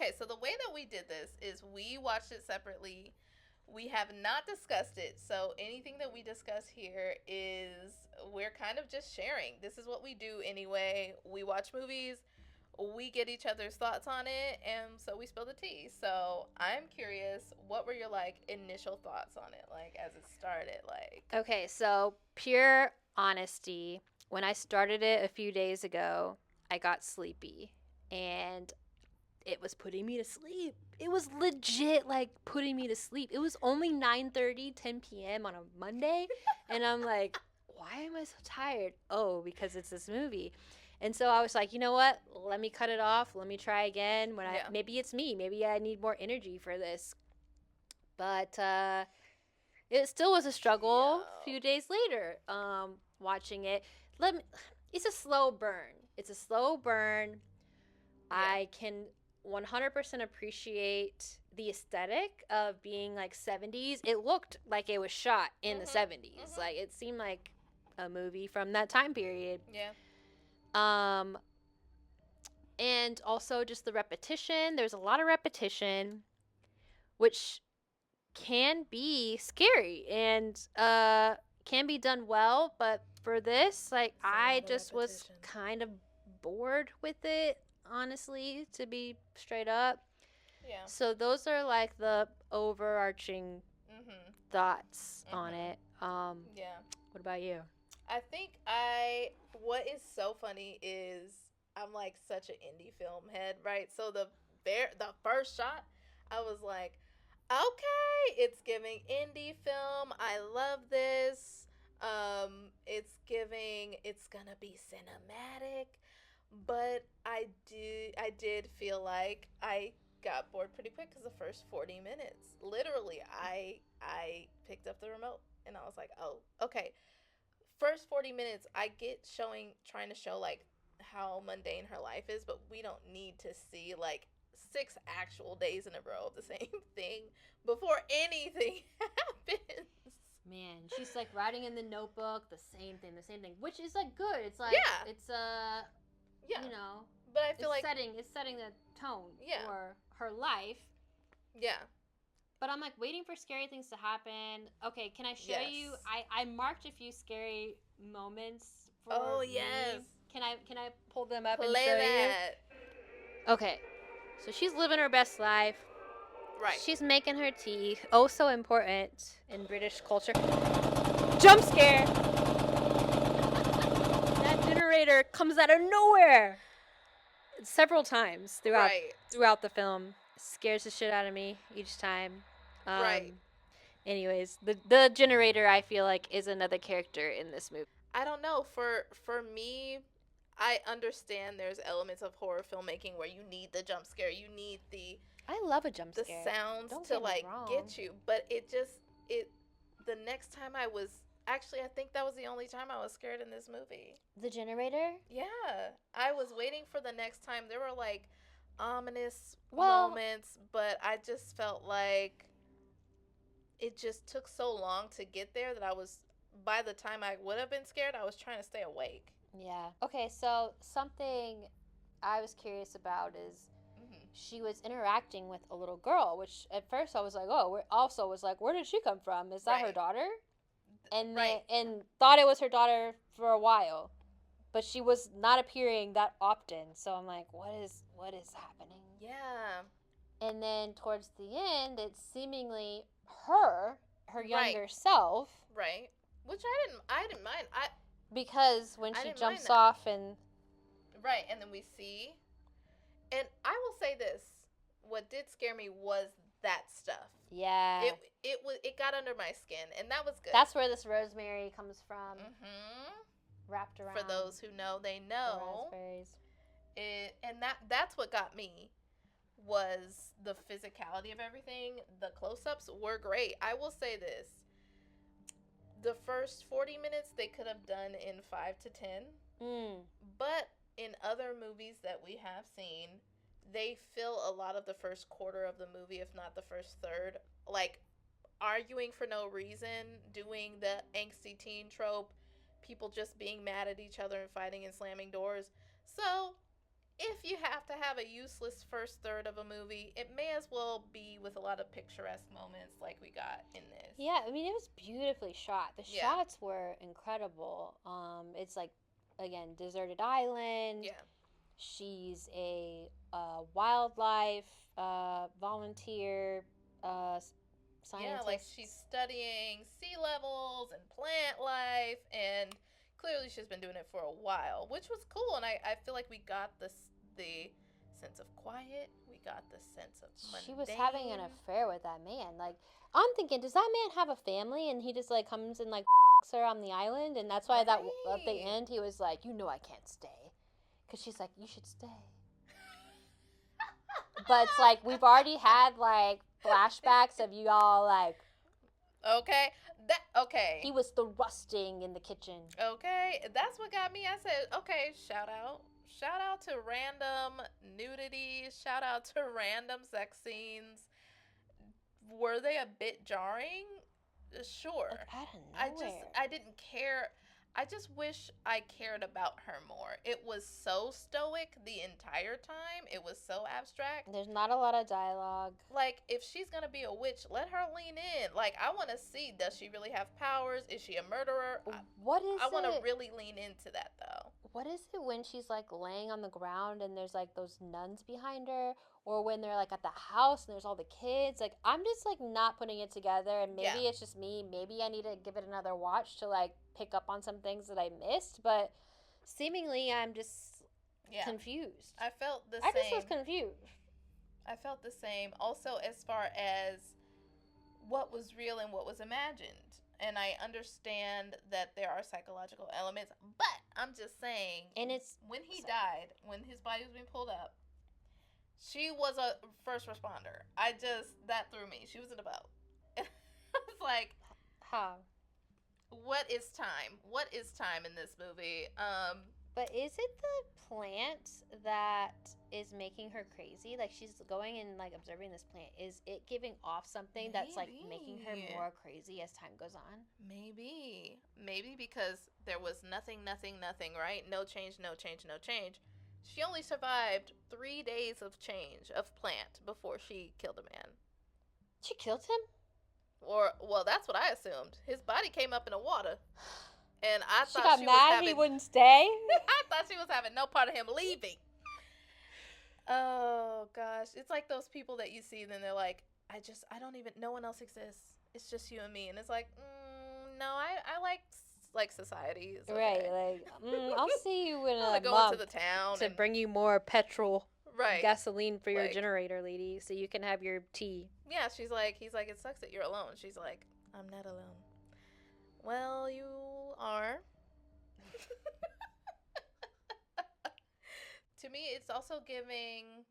okay, so the way that we did this is we watched it separately. We have not discussed it. So anything that we discuss here is we're kind of just sharing. This is what we do anyway. We watch movies, we get each other's thoughts on it, and so we spill the tea. So I'm curious, what were your like initial thoughts on it, like as it started, like? Okay, so pure honesty. When I started it a few days ago, I got sleepy and it was putting me to sleep. It was legit like putting me to sleep. It was only 9:30, 10 p.m. on a Monday, and I'm like, why am I so tired? Oh, because it's this movie. And so I was like, you know what? Let me cut it off. Let me try again. Yeah. Maybe it's me. Maybe I need more energy for this. But it still was a struggle a few days later watching it. It's a slow burn. It's a slow burn. Yeah. I can 100% appreciate the aesthetic of being like 70s. It looked like it was shot in the 70s. Mm-hmm. Like it seemed like a movie from that time period. Yeah. And also just the repetition. There's a lot of repetition, which can be scary and can be done well, but for this, like, I just was kind of bored with it, honestly, to be straight up. Yeah. So those are like the overarching thoughts on it. Yeah. What about you? I think what is so funny is I'm like such an indie film head, right? So the first shot, I was like, okay, it's giving indie film. I love this. It's gonna be cinematic, but I did feel like I got bored pretty quick because the first 40 minutes, literally, I picked up the remote and I was like, oh, okay. First 40 minutes, I get trying to show like how mundane her life is, but we don't need to see like 6 actual days in a row of the same thing before anything happens. Man, she's like writing in the notebook the same thing, which is like good. It's like yeah, you know, but I feel like it's setting the tone for her life. Yeah. But I'm like waiting for scary things to happen. Okay, can I show you? I marked a few scary moments for me. Yes. Can I pull them up Play and show that. you? Okay. So she's living her best life. Right. She's making her tea. Oh, so important in British culture. Jump scare! That generator comes out of nowhere. Several times throughout the film. Scares the shit out of me each time. Right. Anyways, the generator, I feel like, is another character in this movie. I don't know. For me, I understand there's elements of horror filmmaking where you need the jump scare. You need I love a jump scare. The sounds to like get you. But the next time I think that was the only time I was scared in this movie. The generator? Yeah. I was waiting for the next time. There were like ominous moments, but I just felt like it just took so long to get there that by the time I would have been scared, I was trying to stay awake. Yeah. Okay, so something I was curious about is she was interacting with a little girl, which at first I was like, where did she come from? Is that her daughter? And and thought it was her daughter for a while, but she was not appearing that often. So I'm like, what is happening? Yeah. And then towards the end, it's seemingly her younger self. Right. Which I didn't mind. Because when she jumps off and right, and then we see, and I will say this: what did scare me was that stuff. Yeah. It got under my skin, and that was good. That's where this rosemary comes from. Wrapped around. For those who know, they know. The raspberries. And that's what got me. Was the physicality of everything. The close-ups were great. I will say this. The first 40 minutes they could have done in 5 to 10. But in other movies that we have seen, they fill a lot of the first quarter of the movie, if not the first third, like arguing for no reason, doing the angsty teen trope, people just being mad at each other and fighting and slamming doors. So if you have to have a useless first third of a movie, it may as well be with a lot of picturesque moments like we got in this. Yeah, I mean, it was beautifully shot. The Yeah. shots were incredible. It's like, again, deserted island. Yeah. She's a wildlife volunteer scientist. Yeah, like she's studying sea levels and plant life, and clearly she's been doing it for a while, which was cool. And I feel like we got the sense of quiet, we got the sense of mundane. She was having an affair with that man. Like, I'm thinking, does that man have a family? And he just like comes and like her on the island, and that's why that at the end he was like, you know, I can't stay, because she's like, you should stay. But it's like we've already had like flashbacks of you all like. Okay. He was thrusting in the kitchen. Okay, that's what got me. I said, okay, shout out to random nudity, shout out to random sex scenes. Were they a bit jarring? Sure. Like, out of nowhere. I didn't care. I just wish I cared about her more. It was so stoic the entire time. It was so abstract. There's not a lot of dialogue. Like, if she's going to be a witch, let her lean in. Like, I want to see, does she really have powers? Is she a murderer? I want to really lean into that, though. What is it when she's, like, laying on the ground and there's, like, those nuns behind her? Or when they're, like, at the house and there's all the kids? Like, I'm just, like, not putting it together. And maybe it's just me. Maybe I need to give it another watch to, like, pick up on some things that I missed. But seemingly I'm just confused. I felt the same. I just was confused. I felt the same. Also, as far as what was real and what was imagined. And I understand that there are psychological elements, but I'm just saying, and it's when he died, when his body was being pulled up, she was a first responder. That threw me. She was in a boat. And I was like, huh. What is time? What is time in this movie? But is it the plant that is making her crazy? Like, she's going and, like, observing this plant. Is it giving off something that's, like, making her more crazy as time goes on? Maybe because there was nothing, right? No change. She only survived 3 days of change of plant before she killed a man. She killed him? Well, that's what I assumed. His body came up in the water. And I she thought got mad he wouldn't stay. I thought she was having no part of him leaving. Oh gosh, it's like those people that you see, then they're like, I don't even. No one else exists. It's just you and me, and it's like, no, I like society. It's okay. Right? Like, I'll see you in a go month into the town to bring you more petrol, gasoline for your like, generator, lady, so you can have your tea. Yeah, he's like, it sucks that you're alone. She's like, I'm not alone. Well, you are. To me, it's also giving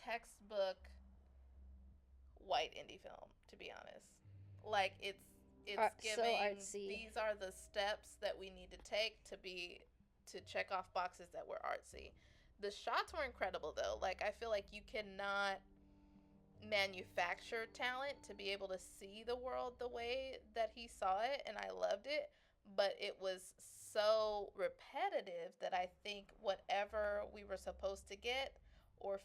textbook white indie film, to be honest. Like, it's giving, so artsy. These are the steps that we need to take to check off boxes that were artsy. The shots were incredible, though. Like, I feel like you cannot manufacture talent to be able to see the world the way that he saw it, and I loved it, but it was so repetitive that I think whatever we were supposed to get, or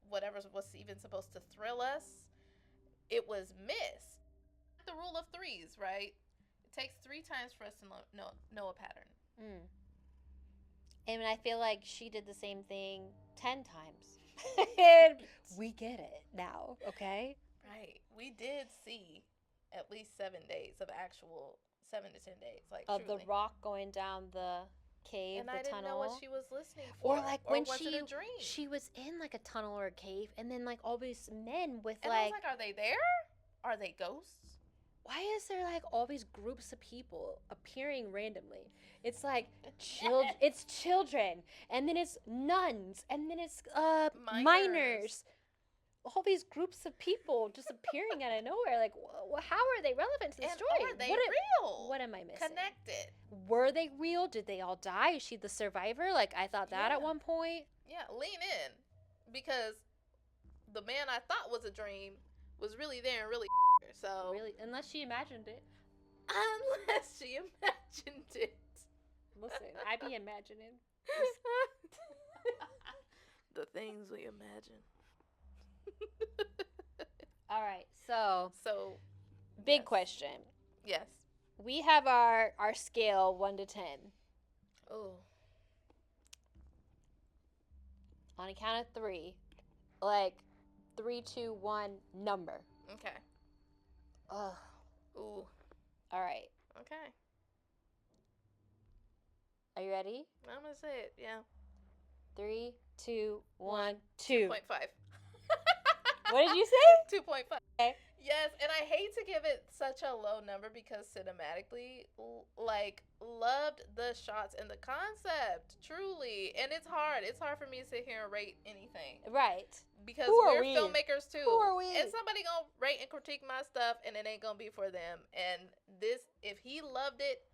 whatever was even supposed to thrill us, it was missed. The rule of threes, right? It takes 3 times for us to know a pattern. And I feel like she did the same thing 10 times. And we get it now, okay? Right. We did see at least 7 days of actual 7 to 10 days, like of truly. the rock going down the cave, and the I didn't tunnel. know what she was listening for. Or like when was it a dream? She was in like a tunnel or a cave, and then like all these men with and like. I was like, are they there? Are they ghosts? Why is there like all these groups of people appearing randomly? It's like it's children, and then it's nuns, and then it's minors. All these groups of people just appearing out of nowhere. Like, how are they relevant to the story? Are they real? What am I missing? Connected. Were they real? Did they all die? Is she the survivor? Like, I thought that at one point. Yeah, lean in. Because the man I thought was a dream was really there and really so. Really? Unless she imagined it. Unless she imagined it. Listen, I be imagining. the things we imagine. All right, so So, big yes. question. Yes. We have our scale 1 to 10. Oh. On a count of 3, like 3, 2, 1, number. Okay. Ugh. Ooh. All right. Okay. Are you ready? I'm gonna say it. Yeah. 3, 2, 1, 2. 2.5. What did you say? 2.5. Okay. Yes, and I hate to give it such a low number because cinematically, like, loved the shots and the concept, truly. And it's hard. It's hard for me to sit here and rate anything. Right. Because Who are we're we? filmmakers too. Who are we? And somebody gonna rate and critique my stuff, and it ain't gonna be for them. And this, if he loved it,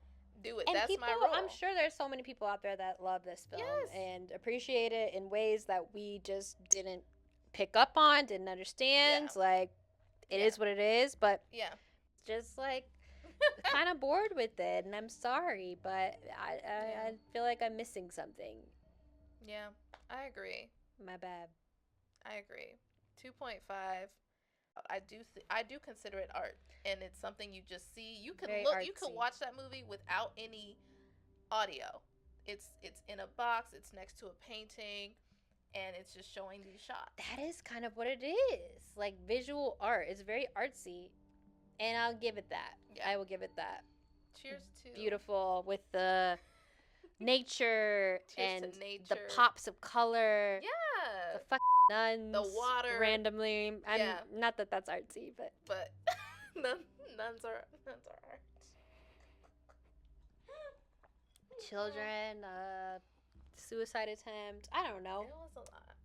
do it. And That's people, my rule. I'm sure there's so many people out there that love this film and appreciate it in ways that we just didn't pick up on, didn't understand. Yeah. Like, it is what it is, but yeah, just like kind of bored with it, and I'm sorry, but I feel like I'm missing something. Yeah, I agree. My bad. I agree. 2.5. I do consider it art, and it's something you just see. You can Very look. artsy. You can watch that movie without any audio. It's in a box. It's next to a painting, and it's just showing these shots. That is kind of what it is. Like visual art. It's very artsy, and I'll give it that. Yeah. I will give it that. Cheers to beautiful with the nature Cheers and to nature. the pops of color. Yeah. The fucking nuns. The water. Randomly. Yeah. Not that that's artsy, but nuns are art. Children, suicide attempt. I don't know. It was a lot.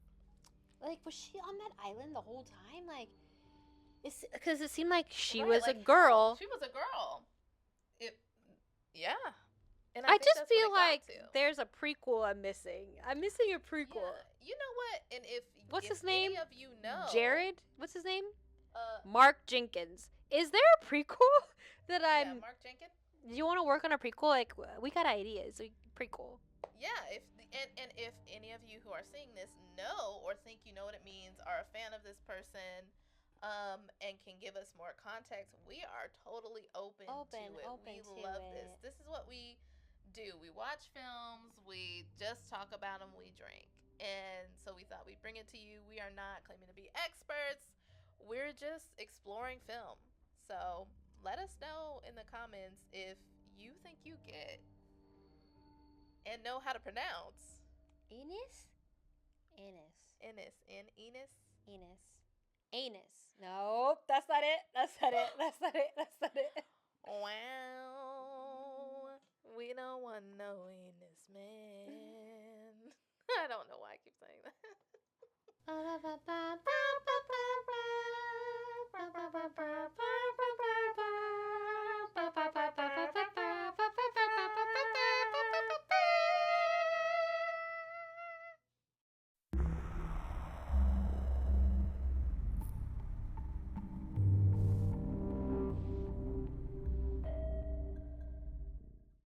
Like, was she on that island the whole time? Like, because it seemed like she Right, was like, a girl. She was a girl. Yeah. And I think just that's feel what it like got to. there's a prequel I'm missing. I'm missing a prequel. Yeah. You know what? And What's if his name? Any of you know Jared? What's his name? Mark Mark Jenkins. Is there a prequel that I'm... Yeah, Mark Jenkin. Do you want to work on a prequel? Like, we got ideas. Prequel. Yeah, if any of you who are seeing this know or think you know what it means, are a fan of this person, and can give us more context, we are totally open to it. We love this. This is what we do. We watch films, we just talk about them, we drink. And so we thought we'd bring it to you. We are not claiming to be experts. We're just exploring film. So let us know in the comments if you think you get and know how to pronounce Enys? Enys. Enys? Anus. Nope, that's not it. That's not it. That's not it. That's not it. Wow. We don't want no Enys Men. I don't know why I keep saying that.